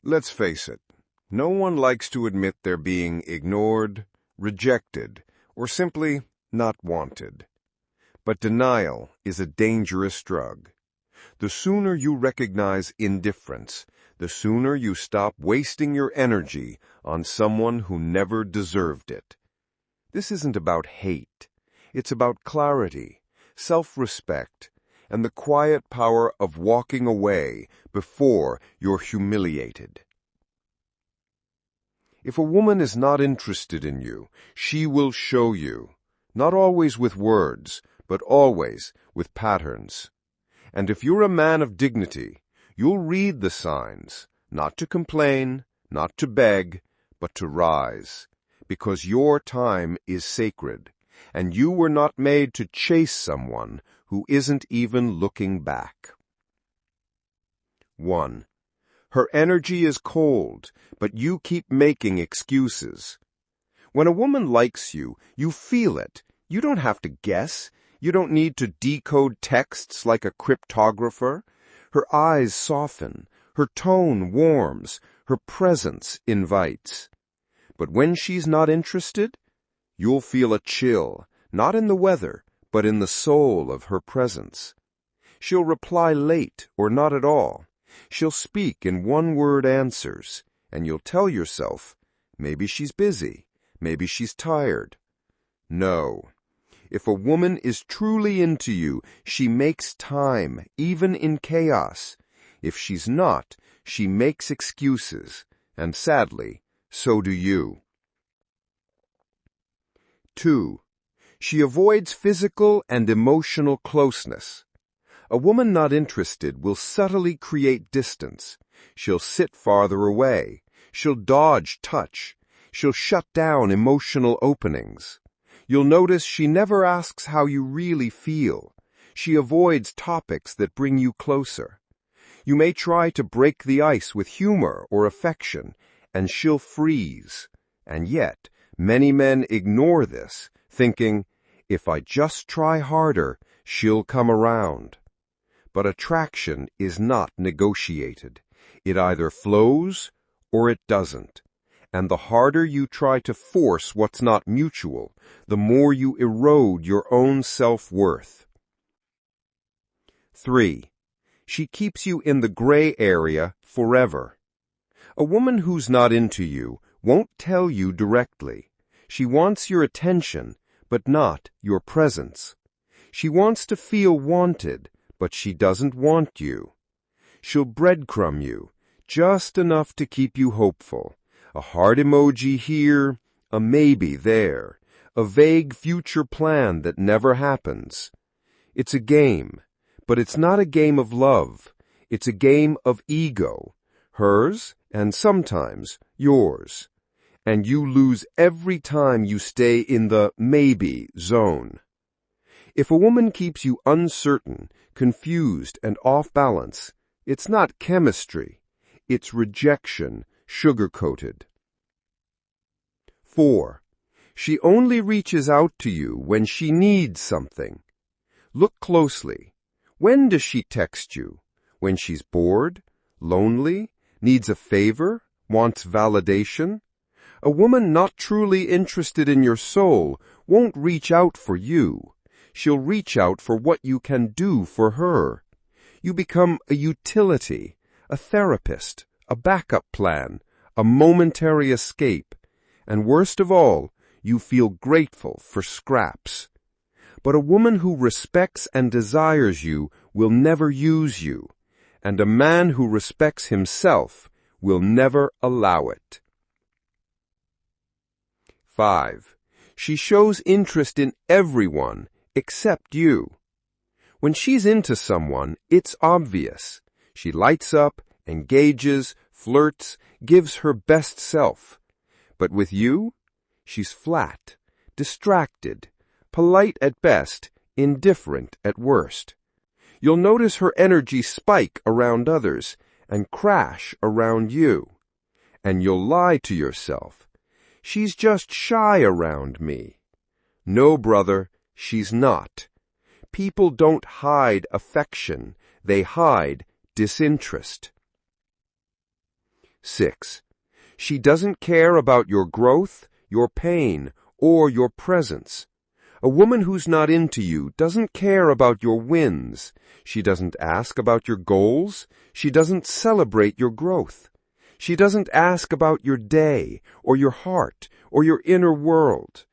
Let's face it, no one likes to admit they're being ignored, rejected, or simply not wanted. But denial is a dangerous drug. The sooner you recognize indifference, the sooner you stop wasting your energy on someone who never deserved it. This isn't about hate. It's about clarity, self-respect, and the quiet power of walking away before you're humiliated. If a woman is not interested in you, she will show you, not always with words, but always with patterns. And if you're a man of dignity, you'll read the signs, not to complain, not to beg, but to rise, because your time is sacred, and you were not made to chase someone who isn't even looking back. 1. Her energy is cold, but you keep making excuses. When a woman likes you, you feel it. You don't have to guess. You don't need to decode texts like a cryptographer. Her eyes soften, her tone warms, her presence invites. But when she's not interested, you'll feel a chill, not in the weather, but in the soul of her presence. She'll reply late or not at all. She'll speak in one-word answers, and you'll tell yourself, maybe she's busy, maybe she's tired. No. If a woman is truly into you, she makes time, even in chaos. If she's not, she makes excuses, and sadly, so do you. 2. She avoids physical and emotional closeness. A woman not interested will subtly create distance. She'll sit farther away. She'll dodge touch. She'll shut down emotional openings. You'll notice she never asks how you really feel. She avoids topics that bring you closer. You may try to break the ice with humor or affection, and she'll freeze. And yet, many men ignore this, thinking, if I just try harder, she'll come around. But attraction is not negotiated. It either flows or it doesn't. And the harder you try to force what's not mutual, the more you erode your own self-worth. 3. She keeps you in the gray area forever. A woman who's not into you won't tell you directly. She wants your attention, but not your presence. She wants to feel wanted, but she doesn't want you. She'll breadcrumb you, just enough to keep you hopeful. A heart emoji here, a maybe there, a vague future plan that never happens. It's a game, but it's not a game of love. It's a game of ego, hers and sometimes yours. And you lose every time you stay in the maybe zone. If a woman keeps you uncertain, confused, and off balance, it's not chemistry. It's rejection, sugar-coated. 4. She only reaches out to you when she needs something. Look closely. When does she text you? When she's bored, lonely, needs a favor, wants validation? A woman not truly interested in your soul won't reach out for you. She'll reach out for what you can do for her. You become a utility, a therapist, a backup plan, a momentary escape, and worst of all, you feel grateful for scraps. But a woman who respects and desires you will never use you, and a man who respects himself will never allow it. 5. She shows interest in everyone except you. When she's into someone, it's obvious. She lights up, engages, flirts, gives her best self. But with you, she's flat, distracted, polite at best, indifferent at worst. You'll notice her energy spike around others and crash around you. And you'll lie to yourself. She's just shy around me. No, brother, she's not. People don't hide affection. They hide disinterest. 6. She doesn't care about your growth, your pain, or your presence. A woman who's not into you doesn't care about your wins. She doesn't ask about your goals. She doesn't celebrate your growth. She doesn't ask about your day, or your heart, or your inner world.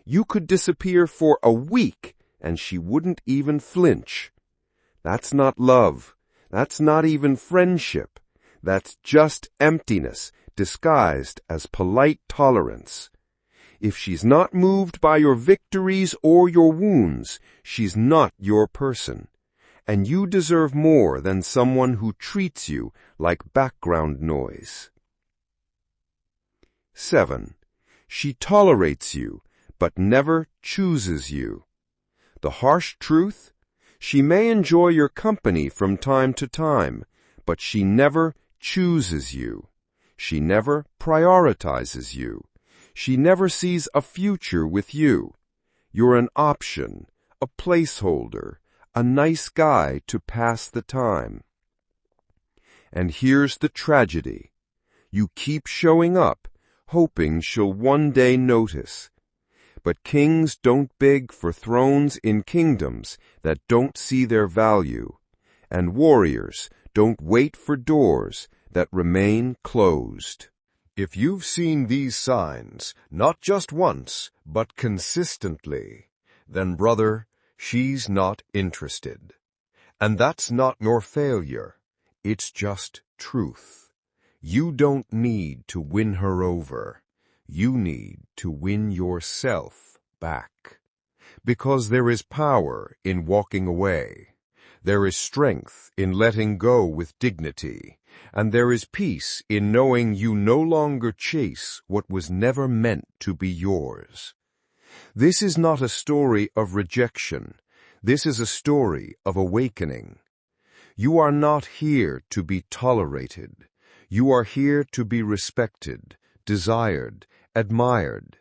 You could disappear for a week, and she wouldn't even flinch. That's not love. That's not even friendship. That's just emptiness, disguised as polite tolerance. If she's not moved by your victories or your wounds, she's not your person. And you deserve more than someone who treats you like background noise. 7. She tolerates you, but never chooses you. The harsh truth? She may enjoy your company from time to time, but she never chooses you. She never prioritizes you. She never sees a future with you. You're an option, a placeholder, a nice guy to pass the time. And here's the tragedy. You keep showing up, hoping she'll one day notice. But kings don't beg for thrones in kingdoms that don't see their value, and warriors don't wait for doors that remain closed. If you've seen these signs, not just once, but consistently, then brother, she's not interested. And that's not your failure. It's just truth. You don't need to win her over. You need to win yourself back. Because there is power in walking away. There is strength in letting go with dignity. And there is peace in knowing you no longer chase what was never meant to be yours. This is not a story of rejection. This is a story of awakening. You are not here to be tolerated. You are here to be respected, desired, admired.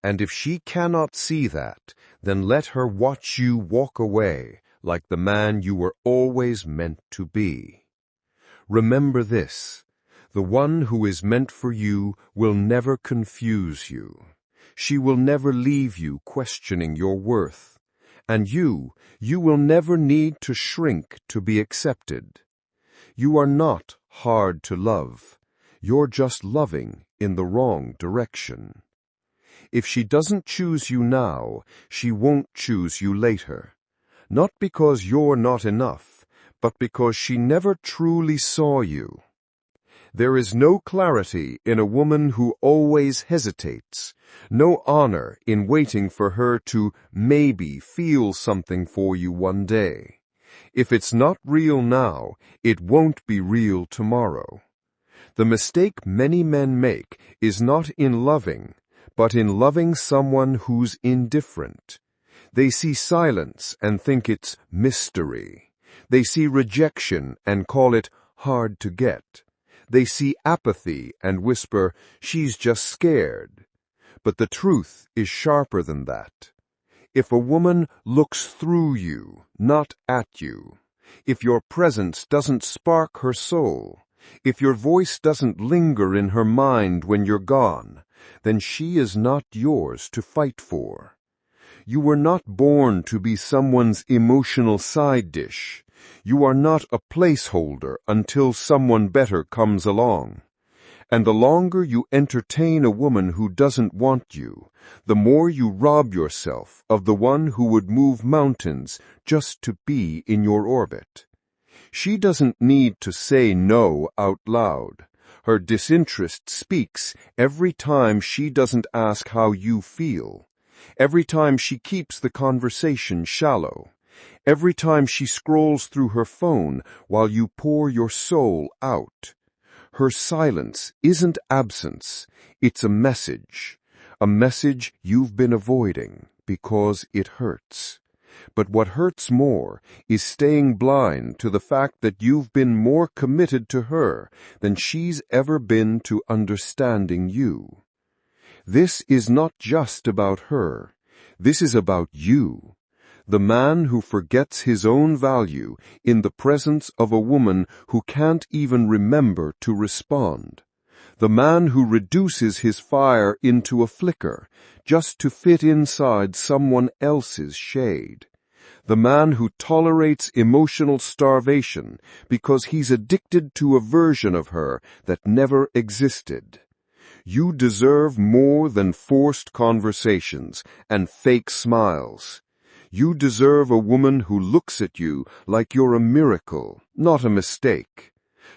And if she cannot see that, then let her watch you walk away like the man you were always meant to be. Remember this, the one who is meant for you will never confuse you. She will never leave you questioning your worth. And you will never need to shrink to be accepted. You are not hard to love. You're just loving in the wrong direction. If she doesn't choose you now, she won't choose you later. Not because you're not enough, but because she never truly saw you. There is no clarity in a woman who always hesitates, no honor in waiting for her to maybe feel something for you one day. If it's not real now, it won't be real tomorrow. The mistake many men make is not in loving, but in loving someone who's indifferent. They see silence and think it's mystery. They see rejection and call it hard to get. They see apathy and whisper, she's just scared. But the truth is sharper than that. If a woman looks through you, not at you, if your presence doesn't spark her soul, if your voice doesn't linger in her mind when you're gone, then she is not yours to fight for. You were not born to be someone's emotional side dish. You are not a placeholder until someone better comes along. And the longer you entertain a woman who doesn't want you, the more you rob yourself of the one who would move mountains just to be in your orbit. She doesn't need to say no out loud. Her disinterest speaks every time she doesn't ask how you feel, every time she keeps the conversation shallow, every time she scrolls through her phone while you pour your soul out. Her silence isn't absence, it's a message you've been avoiding because it hurts. But what hurts more is staying blind to the fact that you've been more committed to her than she's ever been to understanding you. This is not just about her. This is about you. The man who forgets his own value in the presence of a woman who can't even remember to respond. The man who reduces his fire into a flicker just to fit inside someone else's shade. The man who tolerates emotional starvation because he's addicted to a version of her that never existed. You deserve more than forced conversations and fake smiles. You deserve a woman who looks at you like you're a miracle, not a mistake.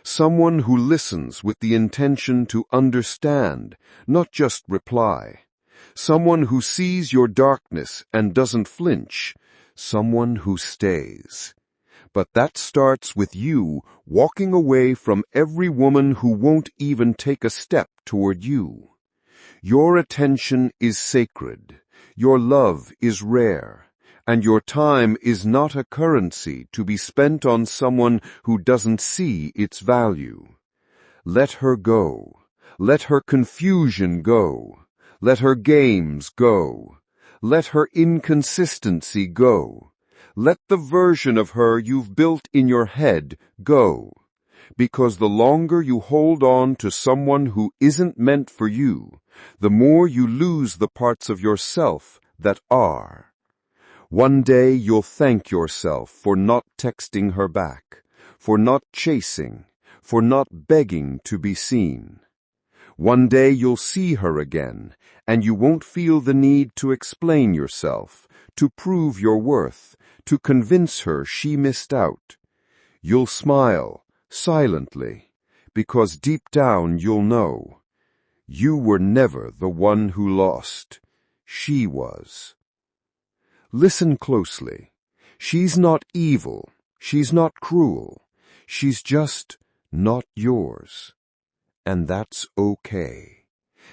Someone who listens with the intention to understand, not just reply. Someone who sees your darkness and doesn't flinch. Someone who stays. But that starts with you walking away from every woman who won't even take a step toward you. Your attention is sacred. Your love is rare. And your time is not a currency to be spent on someone who doesn't see its value. Let her go. Let her confusion go. Let her games go. Let her inconsistency go. Let the version of her you've built in your head go. Because the longer you hold on to someone who isn't meant for you, the more you lose the parts of yourself that are. One day you'll thank yourself for not texting her back, for not chasing, for not begging to be seen. One day you'll see her again, and you won't feel the need to explain yourself, to prove your worth, to convince her she missed out. You'll smile, silently, because deep down you'll know. You were never the one who lost. She was. Listen closely. She's not evil. She's not cruel. She's just not yours. And that's okay.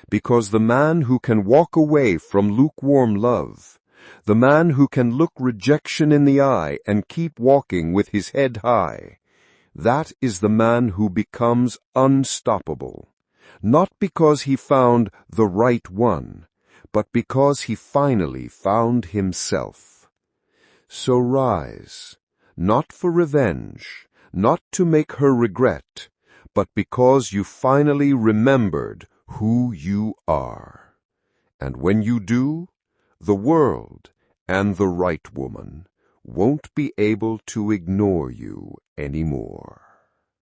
Because the man who can walk away from lukewarm love, the man who can look rejection in the eye and keep walking with his head high, that is the man who becomes unstoppable. Not because he found the right one, but because he finally found himself. So rise, not for revenge, not to make her regret, but because you finally remembered who you are. And when you do, the world and the right woman won't be able to ignore you anymore.